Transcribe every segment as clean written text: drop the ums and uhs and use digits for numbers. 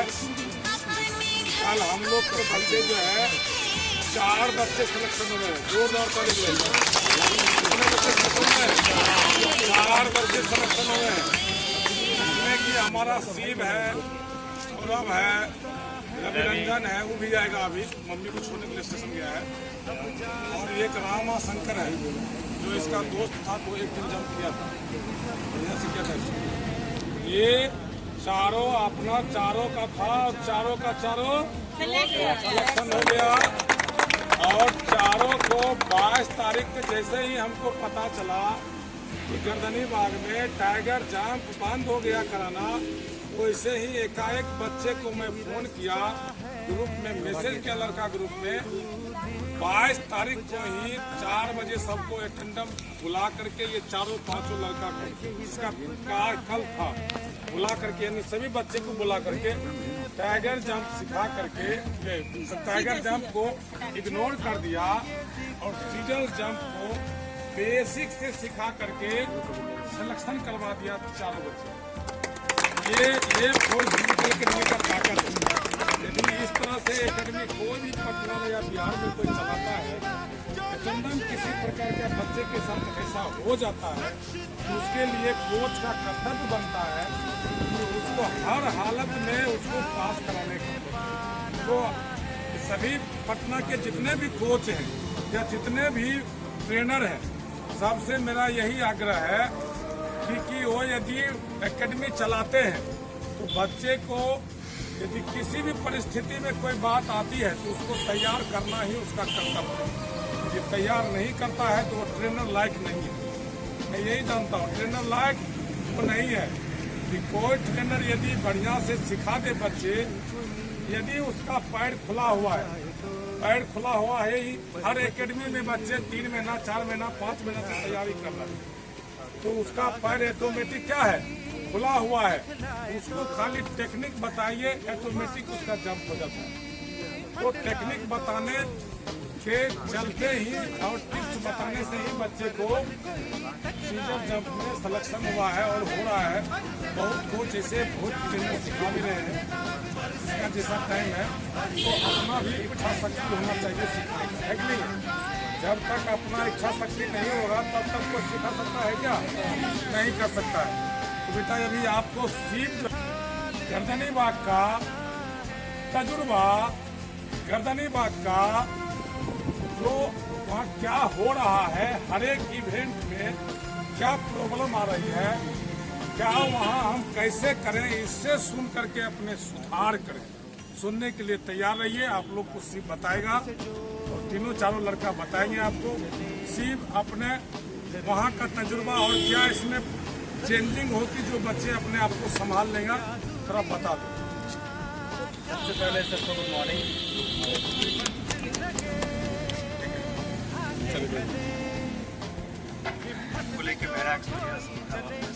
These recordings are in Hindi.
कल हम लोग के बच्चे जो है 4 बच्चे सिलेक्शन हुए हैं, जोरदार ताली बजाइए। कितने बच्चे सिलेक्शन हुए हैं? 4 बच्चे सिलेक्शन हुए हैं, जिसमें कि हमारा शिव है, सौरभ है, रवि रंजन है, वो भी आएगा। अभी मम्मी को छोड़ने के लिए स्टेशन गया है। और एक रामा शंकर है, जो इसका दोस्त था, तो एक दिन जंप किया था, किया था। ये चारों अपना चारों का था और चारों का चारों सिलेक्शन हो गया। और चारों को 22 तारीख के जैसे ही हमको पता चला कि गर्दनी बाग में टाइगर जंप बंद हो गया कराना, वैसे ही एकाएक बच्चे को मैं फोन किया, ग्रुप में मैसेज किया, लड़का ग्रुप में। 22 तारीख को ही 4 बजे सबको अटेंडेंस बुला करके ये चारों पांचों लड़का को, इसका कार कल था, बुला करके यानी सभी बच्चे को बुला करके टाइगर जंप सिखा करके टाइगर जंप को इग्नोर कर दिया और सीजल जंप को बेसिक से सिखा करके सिलेक्शन करवा दिया चारों बच्चे। ये फोर्स एकेडमी का ताकत है। यदि इस तरह से एकेडमी कोई भी पटना या बिहार में कोई चलाता है, अटेंडेंस किसी प्रकार के बच्चे के साथ ऐसा हो जाता है तो उसके लिए कोच का कर्तव्य बनता है कि उसको हर हालत में उसको पास कराने का। तो सभी पटना के जितने भी कोच हैं या जितने भी ट्रेनर हैं, सबसे मेरा यही आग्रह है कि वो यदि एकेडमी चलाते हैं तो बच्चे को यदि किसी भी परिस्थिति में कोई बात आती है तो उसको तैयार करना ही उसका कर्तव्य है। यदि तैयार नहीं करता है तो वो ट्रेनर लायक नहीं है। मैं यही जानता हूँ, ट्रेनर लायक वो नहीं है। कि कोई ट्रेनर यदि बढ़िया से सिखा दे बच्चे, यदि उसका पैर खुला हुआ है, पैर खुला हुआ है ही, हर एकेडमी में बच्चे 3 महीना 4 महीना 5 महीना से तैयारी कर रहे हैं, तो उसका पैर ऑटोमेटिक क्या है, खुला हुआ है। उसको खाली टेक्निक बताइए, ऑटोमेटिक उसका जंप हो जाता है। तो टेक्निक बताने के चलते ही और टिप्स बताने से ही बच्चे को सीजन जंप में सिलेक्शन हुआ है और हो रहा है। बहुत कोच ऐसे बहुत ट्रेनिंग सिखा भी रहे हैं। इसका जैसा टाइम है तो अपना भी इच्छा शक्ति होना चाहिए सीखने का, है कि नहीं? जब तक अपना इच्छा शक्ति नहीं होगा तब तक कोई सिखा सकता है क्या? नहीं कर सकता है। तो बेटा अभी आपको सीप गर्दनी बाग का तजुर्बा, गर्दनी बाग का जो वहाँ क्या हो रहा है, हर एक इवेंट में क्या प्रॉब्लम आ रही है, क्या वहाँ हम कैसे करें, इससे सुन करके अपने सुधार करें। सुनने के लिए तैयार रहिए। आप लोग को सीप बताएगा और तीनों चारों लड़का बताएंगे आपको सीप अपने वहाँ का तजुर्बा और क्या इसमें चेंजिंग होती जो बच्चे अपने आप को संभाल लेगा, थोड़ा बता दो। सबसे पहले सबको गुड मॉर्निंग। को लेके मेरा एक्सपीरियंस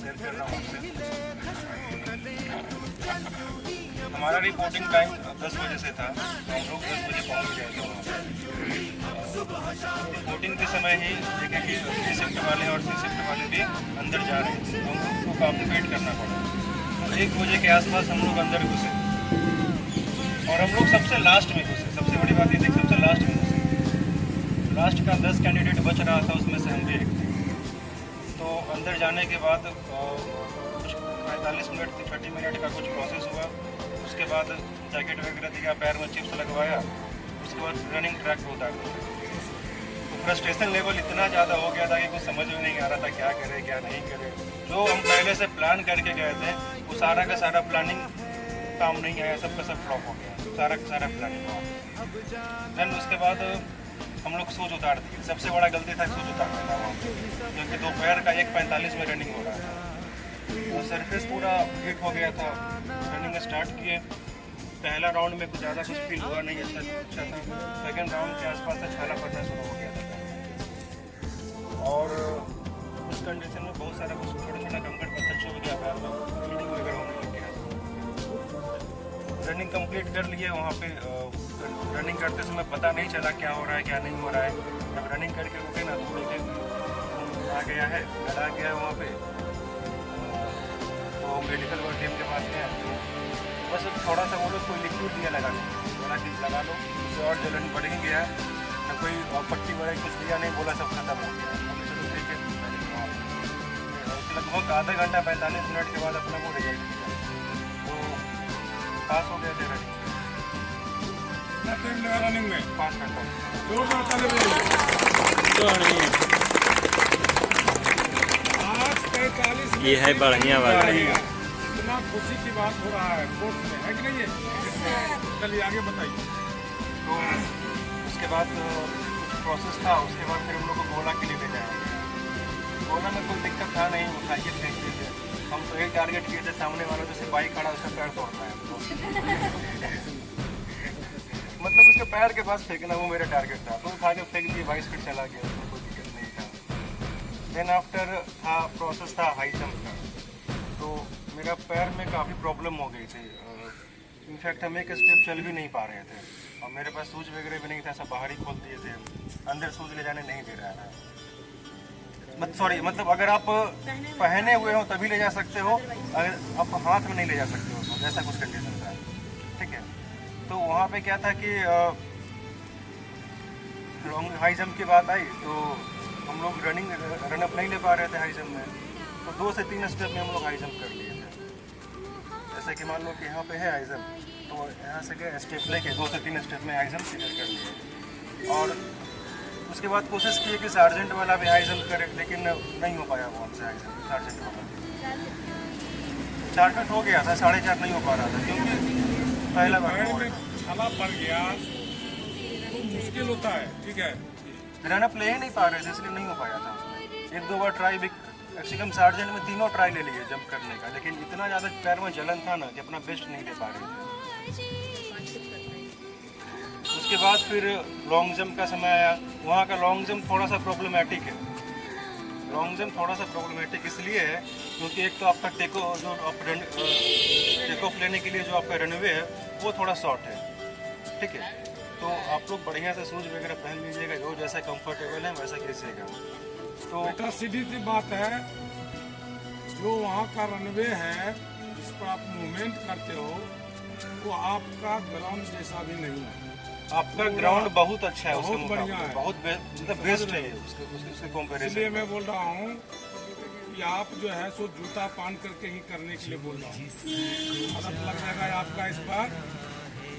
शेयर कर रहा हूँ आपसे। हमारा रिपोर्टिंग टाइम 10 बजे से था, हम लोग 10 बजे पहुँच गए थे वहाँ। रिपोर्टिंग के समय ही देखे कि बी शिफ्ट वाले और सी शिफ्ट वाले भी अंदर जा रहे थे, तो हम लोग को काफ़ी वेट करना पड़ा। 1 बजे के आसपास हम लोग अंदर घुसे और हम लोग सबसे लास्ट में घुसे। सबसे बड़ी बात ये थी, सबसे लास्ट में घुसे। लास्ट का 10 कैंडिडेट बच रहा था, उसमें से हम भी एक थे। तो अंदर जाने के बाद कुछ 45 मिनट 30 मिनट का कुछ प्रोसेस हुआ। उसके बाद जैकेट वगैरह दिया, पैर में चिप्स लगवाया, उसके बाद रनिंग ट्रैक पर उतार दिया। तो फ्रस्ट्रेशन लेवल इतना ज़्यादा हो गया था कि कुछ समझ में नहीं आ रहा था क्या करें क्या नहीं करें। जो हम पहले से प्लान करके गए थे वो सारा का सारा प्लानिंग काम नहीं आया, सबका सब फ्लॉप हो गया, सारा का सारा प्लानिंग हुआ। देन उसके बाद हम लोग शूज उतार दिए। सबसे बड़ा गलती था शूज उतार देना वहाँ पे, क्योंकि दोपहर का 1:45 में रनिंग हो रहा था। तो सरफेस पूरा हिट हो गया था। रनिंग स्टार्ट किए, पहला राउंड में कुछ ज़्यादा कुछ फील हुआ नहीं, अच्छा था। सेकेंड राउंड के आसपास से छाला पड़ना शुरू हो गया था और उस कंडीशन में बहुत सारा कुछ छोटा छोटा कंकड़ पत्थर छू गया था, ब्लीडिंग वगैरह होने लग गया। रनिंग कंप्लीट कर लिए। वहाँ पे रनिंग करते समय पता नहीं चला क्या हो रहा है क्या नहीं हो रहा है। जब रनिंग करके रुके ना तो देखे आ गया है, डरा गया है वहाँ पे। तो मेडिकल और टीम के पास गए, बस थोड़ा सा वो लोग कोई लिक्विड दिया लगाने, बोला कि लगा लो, उससे और जलन बढ़ ही गया, ना कोई पट्टी वगैरह कुछ दिया नहीं, बोला सब खत्म हो गया। हमने चलो ठीक है, लगभग आधा घंटा 45 मिनट के बाद अपना वो रिजल्ट किया, तो पास हो गया थे रनिंग। कितना टाइम लगा रनिंग में? 5 घंटा। जोरदार ताली बजाइए। आज 45 ये है बढ़िया बात है। इतना खुशी की बात हो रहा है कोर्ट में, है कि नहीं है? चलिए आगे बताइए। तो उसके बाद कुछ प्रोसेस था, उसके बाद फिर हम लोग को गोला के लिए भेजा है। गोला में कोई दिक्कत था नहीं, उठाइए फेंक दीजिए। हम तो एक टारगेट किए थे, सामने वाला जैसे बाइक खड़ा उसका पैर तोड़ना है तो मतलब उसके पैर के पास फेंकना वो मेरा टारगेट था, तो उठा के फेंक दिए, 22 फीट चला गया, उसमें कोई दिक्कत नहीं था। देन आफ्टर था प्रोसेस था हाई जंप का, तो मेरा पैर में काफ़ी प्रॉब्लम हो गई थी। इनफैक्ट हम एक स्टेप चल भी नहीं पा रहे थे, और मेरे पास शूज वगैरह भी नहीं था, सब बाहर ही खोल दिए थे, अंदर शूज ले जाने नहीं दे रहा था। मतलब अगर आप पहने हुए हो तभी ले जा सकते हो, अगर आप हाथ में नहीं ले जा सकते हो तो ऐसा कुछ कंडीशन था, ठीक है। तो वहाँ पे क्या था कि लॉन्ग हाई जंप की बात आई, तो हम लोग रनअप नहीं ले पा रहे थे हाई जंप में, तो 2 से 3 स्टेप में हम लोग हाई जंप कर लिए थे। जैसे कि मान लो कि यहाँ पे है हाई जंप, तो यहाँ से गए स्टेप लेके 2 से 3 स्टेप में हाई जंप क्लियर कर लिए, और उसके बाद कोशिश की कि सार्जेंट वाला भी हाई जंप करे, लेकिन नहीं हो पाया वो हमसे हाई जंप, सार्जेंट वाला 4 फीट हो गया था, 4.5 नहीं हो पा रहा था, क्योंकि पहला बार में छाला पड़ गया तो मुश्किल होता है, ठीक है। रनअप ले ही नहीं पा रहे थे, इसलिए नहीं हो पाया था उसमें। 1-2 बार ट्राई भी, एक्चुअली हम सार्जेंट में 3 ट्राई ले लिए जंप करने का, लेकिन इतना ज़्यादा पैर में जलन था ना कि अपना बेस्ट नहीं दे पा रहे थे। उसके बाद फिर लॉन्ग जंप का समय आया। वहाँ का लॉन्ग जंप थोड़ा सा प्रॉब्लमेटिक है। लॉन्ग जंप थोड़ा सा प्रॉब्लमेटिक इसलिए है क्योंकि एक तो आपका टेक ऑफ लेने के लिए जो आपका रनवे है वो थोड़ा शॉर्ट है, ठीक है। तो आप लोग बढ़िया से शूज वगैरह पहन लीजिएगा, जो जैसा कंफर्टेबल है वैसा कीजिएगा। तो बेटा सीधी सी बात है, जो वहाँ का रनवे है जिस पर आप मूवमेंट करते हो वो आपका ग्राउंड जैसा भी नहीं है। आपका ग्राउंड बहुत अच्छा है, बहुत बढ़िया है, बहुत मतलब बेस्ट है उसके कंपैरिजन। इसलिए मैं बोल रहा हूँ कि आप जो है सो जूता पहन करके ही करने के लिए बोल रहा हूँ। आदत लग जाएगा आपका इस बार,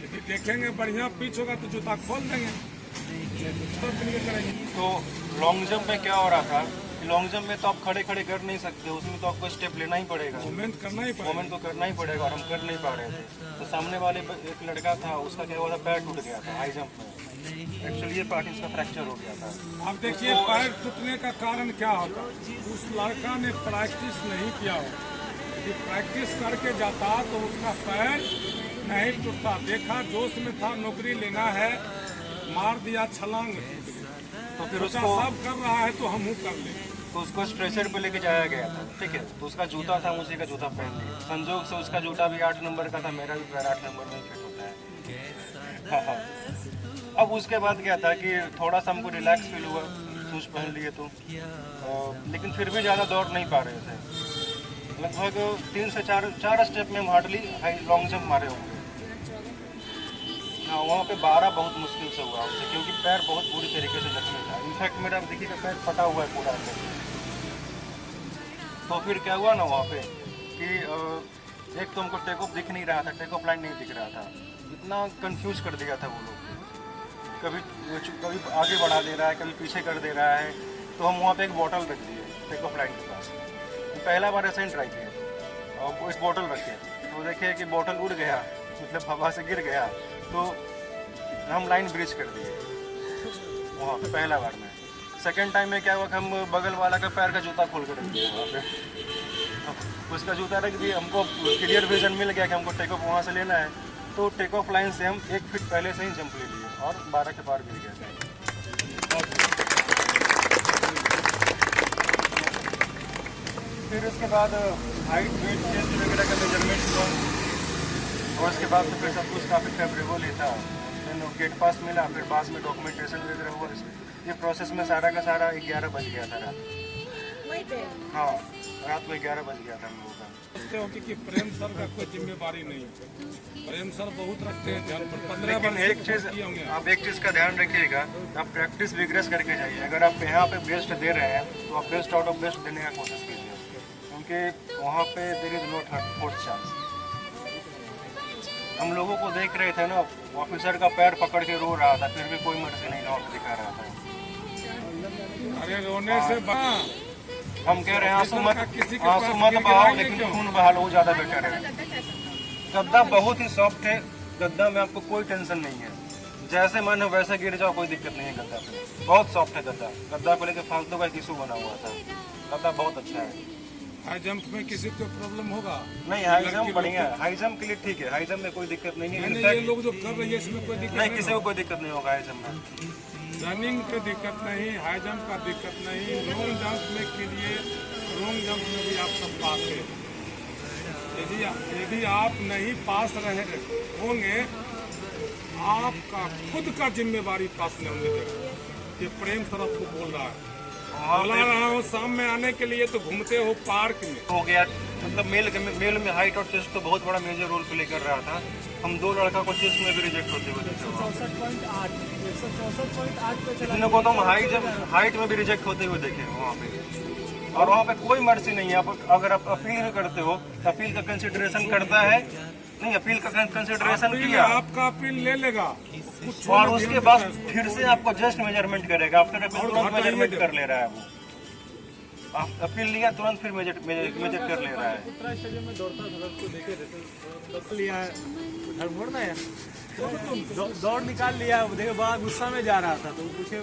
यदि देखेंगे बढ़िया पिच होगा तो जूता खोल देंगे, तो लॉन्ग जंप में क्या हो रहा था, लॉन्ग जंप में तो आप खड़े खड़े कर नहीं सकते, उसमें तो आपको स्टेप लेना ही पड़ेगा, मूवमेंट करना ही पड़ेगा, मूवमेंट तो करना ही पड़ेगा, और हम कर नहीं पा रहे थे। तो सामने वाले एक लड़का था, उसका क्या हुआ था, पैर टूट गया था हाई जंप में, एक्चुअली ये पार्ट इसका फ्रैक्चर हो गया था। अब देखिए पैर टूटने का कारण क्या होता, उस लड़का ने प्रैक्टिस नहीं किया हो, यदि प्रैक्टिस करके जाता तो उसका पैर नहीं टूटता। देखा जोश में था, नौकरी लेना है, मार दिया छलांग, तो फिर उसको सब कर रहा है तो हम कर ले, तो उसको स्ट्रेचर पे लेके जाया गया था, ठीक है। तो उसका जूता था, उसी का जूता पहन लिया, संजोग से उसका जूता भी 8 नंबर का था, मेरा भी पैर 8 नंबर में फिट होता है। अब उसके बाद क्या था कि थोड़ा सा हमको रिलैक्स फील हुआ, शूज पहन लिए तो, लेकिन फिर भी ज़्यादा दौड़ नहीं पा रहे थे। लगभग 3 से 4 स्टेप में हम हार्डली हाई लॉन्ग जंप मारे होंगे। हाँ, वहाँ पे 12 बहुत मुश्किल से हुआ उससे, क्योंकि पैर बहुत बुरी तरीके से जख्मी था। इनफैक्ट मेरा देखिए पैर फटा हुआ है पूरा अंदर। तो फिर क्या हुआ ना वहाँ पे कि एक तो हमको टेक ऑफ दिख नहीं रहा था, टेक ऑफ लाइन नहीं दिख रहा था, इतना कंफ्यूज कर दिया था वो लोग, कभी आगे बढ़ा दे रहा है, कभी पीछे कर दे रहा है। तो हम वहाँ पे एक बॉटल रख दिए टेक ऑफ लाइन के पास, पहला बार ऐसा ही ट्राई किया, और वो इस बॉटल रखे तो देखे कि बॉटल उड़ गया, मतलब हवा से गिर गया, तो हम लाइन ब्रिज कर दिए वहाँ पे पहला बार में। सेकेंड टाइम में क्या हुआ कि हम बगल वाला का पैर का जूता खोल कर रख दिए वहाँ पे, उसका जूता रख दिए, हमको क्लियर विजन मिल गया कि हमको टेक ऑफ वहाँ से लेना है। तो टेक ऑफ लाइन से हम 1 फीट पहले से ही जंप ले लिए और 12 के पार गिर गया था। फिर उसके बाद हाइट वेट चेस्ट वगैरह का मेजरमेंट हुआ, और उसके बाद तो फिर सब कुछ काफ़ी फेवरेबल ही था। फिर गेट पास मिला, फिर बाद में डॉक्यूमेंटेशन वगैरह हुआ। ये प्रोसेस में सारा का सारा 11 बज गया था रात। हाँ, रात में 11 बज गया था हम लोगों का। सोचते हो कि प्रेम सर का कोई जिम्मेवारी नहीं है। प्रेम सर बहुत रखते हैं ध्यान पर। 15 लेकिन वर्ष एक चीज किए होंगे। आप एक चीज का ध्यान रखिएगा, आप प्रैक्टिस विग्रेस करके जाइए। अगर आप यहाँ पे बेस्ट दे रहे हैं तो आप बेस्ट आउट ऑफ बेस्ट देने का कोशिश कीजिए, क्योंकि वहाँ पे there is no fourth chance. हम लोगों को देख रहे थे ना, ऑफिसर का पैर पकड़ के रो रहा था, फिर भी कोई मर्जी नहीं नॉट दिखा रहा था। अरे रोने से हम कह रहे हैं आंसू मत गिर बहाओ, गिराएंगे लेकिन क्यों? खून बहा लो, ज़्यादा बेटर है। गद्दा बहुत ही सॉफ्ट है, गद्दा में आपको कोई टेंशन नहीं है, जैसे मन हो वैसे गिर जाओ, कोई दिक्कत नहीं है गद्दा पे। बहुत सॉफ्ट है गद्दा। गद्दा को लेकर फालतू का इशू बना हुआ था। गद्दा बहुत अच्छा है। हाई जंप में किसी को प्रॉब्लम होगा? नहीं, हाई जंप बढ़िया है, हाई जंप के लिए ठीक है, हाई जंप में कोई दिक्कत नहीं है। नहीं, ये लोग जो कर रही है इसमें कोई दिक्कत नहीं, किसी को कोई दिक्कत नहीं होगा हाई जंप में। रनिंग की दिक्कत नहीं, हाई जंप का दिक्कत नहीं, लॉन्ग जंप में के लिए लॉन्ग जंप में भी आप सब पास है। यदि आप नहीं पास रहे होंगे, आपका खुद का जिम्मेवारी पास नहीं होने देगा। ये प्रेम सर आपको बोल रहा है। बोला रहा हूँ शाम में आने के लिए तो घूमते हो पार्क में। हो गया, मतलब मेल में हाइट और चेस्ट तो बहुत बड़ा मेजर रोल प्ले कर रहा था। हम 2 लड़का को चेस्ट में भी रिजेक्ट होते हुए देखे। 164.8 पे चला। इन्हों को तो हम हाइट में भी रिजेक्ट होते हुए देखे वहाँ पे। और वहाँ पे कोई मर्जी नहीं है। आप अगर आप अपील भी करते हो, अपील का कंसिडरेशन करता है नहीं, अपील का कंसिडरेशन किया, आपका अपील ले लेगा और उसके बाद फिर से आपको जस्ट मेजरमेंट करेगा। आफ्टर अपील तुरंत मेजरमेंट कर ले रहा है वो। आप अपील लिया तुरंत फिर मेजर कर ले रहा है। उत्तरा स्टेडियम में दौड़ता था, उसको देखे थे तो लिया है घर मोड़ना है तो दौड़ निकाल लिया। देखो बड़ा गुस्सा में जा रहा था तो पूछे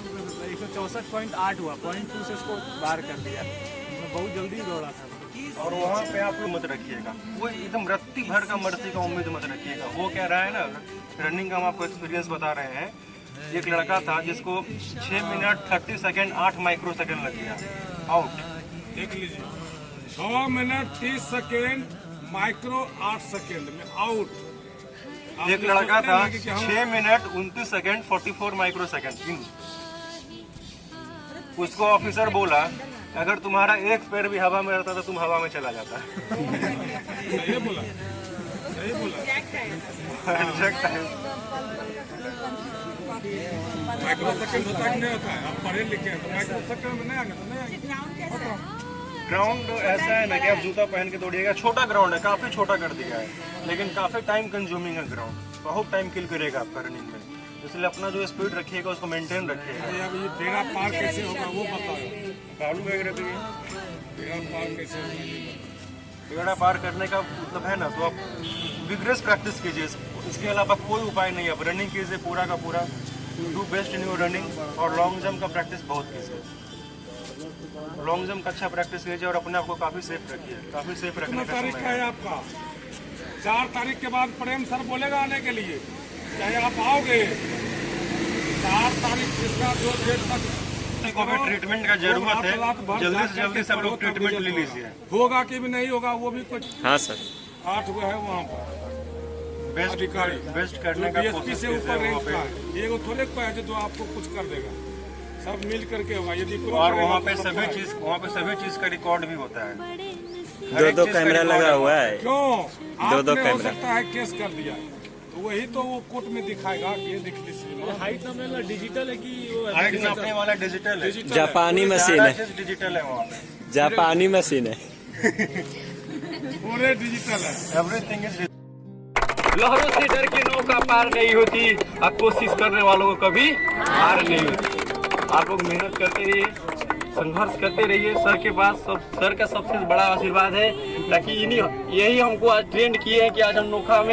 164.8 हुआ, 0.2 से उसको बाहर कर दिया। बहुत जल्दी दौड़ा था। और वहाँ पे आप लोग मत रखिएगा, वो एकदम रत्ती भर का मर्जी का उम्मीद मत रखिएगा। वो कह रहा है ना, रनिंग का हम आपको एक्सपीरियंस बता रहे हैं। एक लड़का था जिसको 6 मिनट 30 सेकेंड 8 माइक्रो सेकेंड लग गया, आउट। देख लीजिए, 6 मिनट 30 सेकेंड माइक्रो 8 सेकेंड में आउट। एक लड़का था 6 minute 29 second 44 micro second in. उसको ऑफिसर बोला, अगर तुम्हारा एक पैर भी हवा में रहता तो तुम हवा में चला जाता। सही बोला, सही बोला। माइक्रो सेकंड होता है कि नहीं होता है? आप पढ़े लिखे हैं तो माइक्रो सेकंड में नहीं आएगा तो नहीं आएगा। ग्राउंड ऐसा है ना कि आप जूता पहन के दौड़िएगा। छोटा ग्राउंड है, काफी छोटा कर दिया है, लेकिन काफी टाइम कंज्यूमिंग है ग्राउंड। बहुत टाइम किल करेगा आपका रनिंग में, इसलिए अपना जो स्पीड रखिएगा उसको मेंटेन रखिएगा। अब ये बेड़ा पार कैसे होगा वो बताओ। बालू वगैरह भी बेड़ा पार कैसे होगा ये बताओ। बेड़ा पार करने का मतलब है ना, तो आप विग्रेस प्रैक्टिस कीजिए। इसके अलावा कोई उपाय नहीं है। आप रनिंग कीजिए पूरा का पूरा, do best in your running. और लॉन्ग जंप का प्रैक्टिस बहुत कीजिए। लॉन्ग जंप का अच्छा प्रैक्टिस कीजिए और अपने आप को काफ़ी सेफ रखिए। काफ़ी सेफ रखने कितना का तारीख समय का है आपका? 4 तारीख के बाद प्रेम सर बोलेगा आने के लिए, चाहे आप आओगे 4 तारीख इसका जो डेट तक किसी को भी ट्रीटमेंट का जरूरत है, जल्दी से जल्दी सब लोग ट्रीटमेंट ले लीजिए। होगा कि भी नहीं होगा वो भी कुछ। हाँ सर, 8 हुए है वहाँ पर अधिकारी, बेस्ट करने का बीएसपी कोशिश से कीजिए ऊपर वहाँ रेंज का पे। है। ये वो थोड़े को है जो आपको कुछ कर देगा, सब मिल करके होगा। यदि और वहाँ पे सभी चीज का रिकॉर्ड भी होता है। 2 कैमरा लगा हुआ है। क्यों? 2 आपने हो कैमरा। सकता है केस कर दिया, तो वही तो वो कोर्ट में दिखाएगा कि ये दिख लीजिए। हाइट नापने वाला डिजिटल है कि वो हाइट नापने वाला डिजिटल है, जापानी मशीन है, डिजिटल है वहाँ पे। जापानी मशीन है, पूरे डिजिटल है। Everything is. लहरों से डर के नौका पार नहीं होती, अब कोशिश करने वालों को कभी हार नहीं होती। आप लोग मेहनत करते रहिए, संघर्ष करते रहिए। सर के पास सर का सबसे बड़ा आशीर्वाद है, ताकि यही हमको आज ट्रेंड किए हैं कि आज हम नोखा में